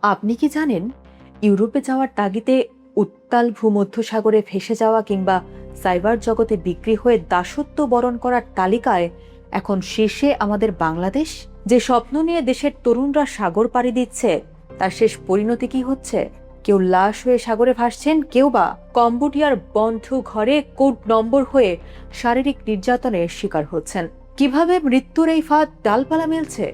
আপনি কি জানেন, ইউরোপে যাওয়ার তাগিদে উত্তাল ভূমধ্যসাগরে ভেসে যাওয়া কিংবা সাইবার জগতে বিক্রি হয়ে দাসত্ব বরণ করার তালিকায় এখন শীর্ষে আমাদের বাংলাদেশ? যে স্বপ্ন নিয়ে দেশের তরুণরা সাগর পাড়ি দিচ্ছে, তার শেষ পরিণতি কি হচ্ছে? কেউ লাশ হয়ে সাগরে ভাসছেন, কেউ বা কম্বোডিয়ার বন্ধ ঘরে কোড নম্বর হয়ে শারীরিক নির্যাতনের শিকার হচ্ছেন। কিভাবে মৃত্যুর এই ফাঁদ ডালপালা মেলছে?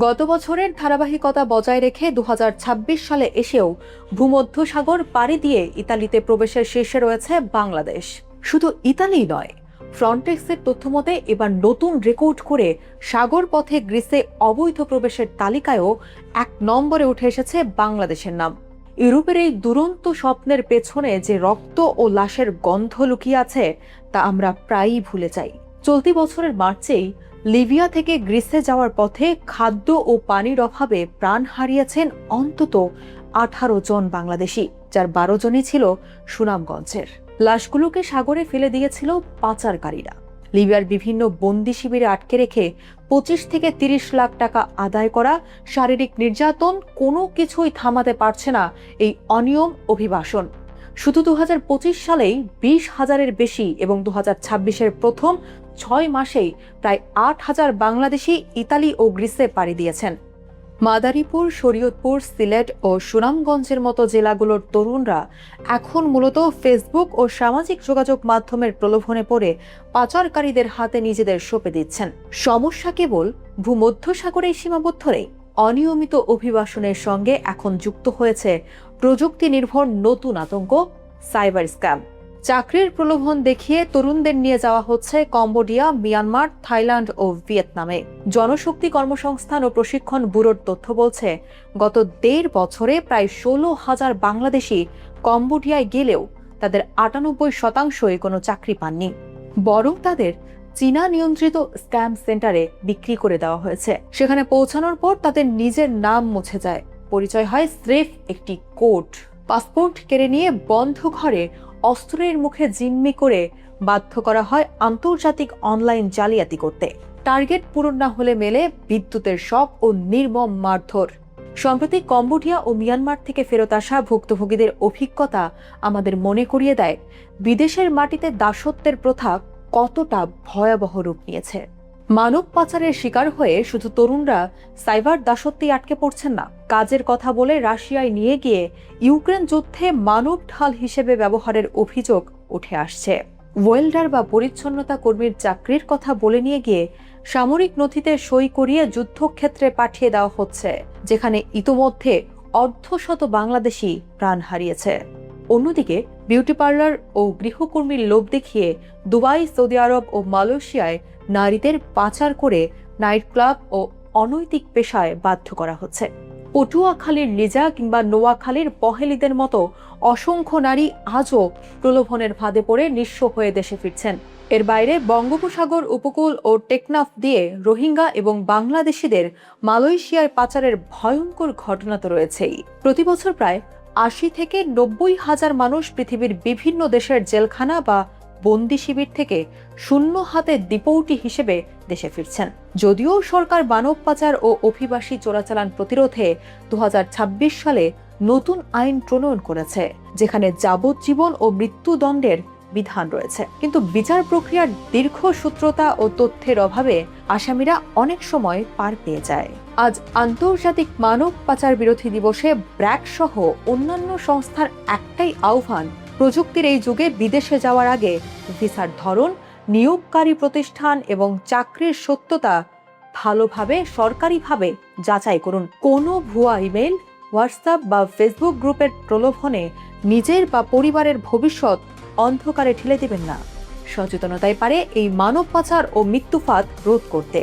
গত বছরের ধারাবাহিকতা বজায় রেখে 2026 সালে এসেও ভূমধ্যসাগর পাড়ি দিয়ে ইতালিতে প্রবেশের শীর্ষে রয়েছে বাংলাদেশ। শুধু ইতালি নয়, ফ্রন্টেক্সের তথ্যমতে এবার নতুন রেকর্ড করে সাগর পথে গ্রিসে অবৈধ প্রবেশের তালিকায়ও 1 নম্বরে উঠে এসেছে বাংলাদেশের নাম। ইউরোপের এই দুরন্ত স্বপ্নের পেছনে যে রক্ত ও লাশের গন্ধ লুকিয়ে আছে, তা আমরা প্রায়ই ভুলে যাই। চলতি বছরের মার্চেই লিবিয়া থেকে গ্রিসে যাওয়ার পথে খাদ্য ও পানির অভাবে প্রাণ হারিয়েছেন অন্তত 18 জন বাংলাদেশি, যার 12 জনই ছিল সুনামগঞ্জের। লাশগুলোকে সাগরে ফেলে দিয়েছিল পাচারকারীরা। লিবিয়ার বিভিন্ন বন্দি শিবিরে আটকে রেখে 25 থেকে 30 লাখ টাকা আদায় করা, শারীরিক নির্যাতন, কোনো কিছুই থামাতে পারছে না এই অনিয়ম অভিবাসন। শুধু 2025 সালেই 20,000-এর বেশি এবং 2026-এর প্রথম 6 মাসেই প্রায় 8,000 বাংলাদেশি ইতালি ও গ্রিসে পাড়ি দিয়েছেন। মাদারীপুর, শরীয়তপুর, সিলেট ও সুনামগঞ্জের মতো জেলাগুলোর তরুণরা এখন মূলত ফেসবুক ও সামাজিক যোগাযোগ মাধ্যমের প্রলোভনে পড়ে পাচারকারীদের হাতে নিজেদের সঁপে দিচ্ছেন। সমস্যা কেবল ভূমধ্যসাগরেই সীমাবদ্ধ নেই। অনিয়মিত অভিবাসনের সঙ্গে এখন যুক্ত হয়েছে প্রযুক্তি নির্ভর নতুন আতঙ্ক, সাইবার স্ক্যাম। চাকরির প্রলোভন দেখিয়ে তরুণদের নিয়ে যাওয়া হচ্ছে কম্বোডিয়া, মিয়ানমার, থাইল্যান্ড ও ভিয়েতনামে। জনশক্তি কর্মসংস্থান ও প্রশিক্ষণ ব্যুরোর তথ্য বলছে, গত 1.5 বছরে প্রায় 16,000 বাংলাদেশি কম্বোডিয়ায় গেলেও তাদের 98% কোনো চাকরি পাননি, বরং তাদের চীনা নিয়ন্ত্রিত স্ক্যাম সেন্টারে বিক্রি করে দেওয়া হয়েছে। সেখানে পৌঁছানোর পর তাদের নিজের নাম মুছে যায়, পরিচয় হয় স্রেফ একটি কোড। পাসপোর্ট কেড়ে নিয়ে বন্ধ ঘরে অস্ত্রের মুখে জিম্মি করে বাধ্য করা হয় আন্তর্জাতিক অনলাইন জালিয়াতি করতে। টার্গেট পূরণ না হলে মেলে বিদ্যুতের শক ও নির্মম মারধর। সম্প্রতি কম্বোডিয়া ও মিয়ানমার থেকে ফেরত আসা ভুক্তভোগীদের অভিজ্ঞতা আমাদের মনে করিয়ে দেয়, বিদেশের মাটিতে দাসত্বের প্রথা কতটা ভয়াবহ রূপ নিয়েছে। মানব পাচারের শিকার হয়ে শুধু তরুণরা সাইবার দাসত্বেই আটকে পড়ছেন না, কাজের কথা বলে রাশিয়ায় নিয়ে গিয়ে ইউক্রেন যুদ্ধে মানব ঢাল হিসেবে ব্যবহারের অভিযোগ উঠে আসছে। ওয়েল্ডার বা পরিচ্ছন্নতা কর্মীর চাকরির কথা বলে নিয়ে গিয়ে সামরিক নথিতে সই করিয়ে যুদ্ধক্ষেত্রে পাঠিয়ে দেওয়া হচ্ছে, যেখানে ইতোমধ্যে অর্ধশত বাংলাদেশি প্রাণ হারিয়েছে। অন্যদিকে বিউটি পার্লার ও গৃহকর্মীর লোভ দেখিয়ে দুবাই, সৌদি আরব ও মালয়েশিয়ায় নারীদের পাচার করে নাইট ক্লাব ও অনৈতিক পেশায় বাধ্য করা হচ্ছে। পটুয়াখালীর লিজা কিংবা নোয়াখালীর পহেলিদের মতো অসংখ্য নারী আজও প্রলোভনের ফাঁদে পড়ে নিঃস্ব হয়ে দেশে ফিরছেন। এর বাইরে বঙ্গোপসাগর উপকূল ও টেকনাফ দিয়ে রোহিঙ্গা এবং বাংলাদেশিদের মালয়েশিয়ায় পাচারের ভয়ঙ্কর ঘটনা তো রয়েছেই। প্রতি বছর প্রায় 80 থেকে 90 হাজার মানুষ পৃথিবীর বিভিন্ন দেশের জেলখানা বা বন্দি শিবির থেকে শূন্য হাতে ডিপোটি হিসেবে দেশে ফিরছেন। যদিও সরকার মানব পাচার ও অভিবাসী চোরাচালান প্রতিরোধে 2026 সালে নতুন আইন প্রণয়ন করেছে, যেখানে যাবজ্জীবন ও মৃত্যুদণ্ডের বিধান রয়েছে, কিন্তু বিচার প্রক্রিয়ার দীর্ঘসূত্রতা ও তথ্যের অভাবে আসামিরা অনেক সময় পার পেয়ে যায়। আজ আন্তর্জাতিক মানব পাচার বিরোধী দিবসে ব্র্যাক সহ অন্যান্য সংস্থার একটাই আহ্বান, প্রযুক্তির এই যুগে বিদেশে যাওয়ার আগে ভিসার ধরন, নিয়োগকারী প্রতিষ্ঠান এবং চাকরির সত্যতা ভালোভাবে সরকারিভাবে যাচাই করুন। কোনো ভুয়া ইমেল, হোয়াটসঅ্যাপ বা ফেসবুক গ্রুপের প্রলোভনে নিজের বা পরিবারের ভবিষ্যৎ অন্ধকারে ঠেলে দেবেন না। সচেতনতাই পারে এই মানব পাচার ও মৃত্যুফাঁদ রোধ করতে।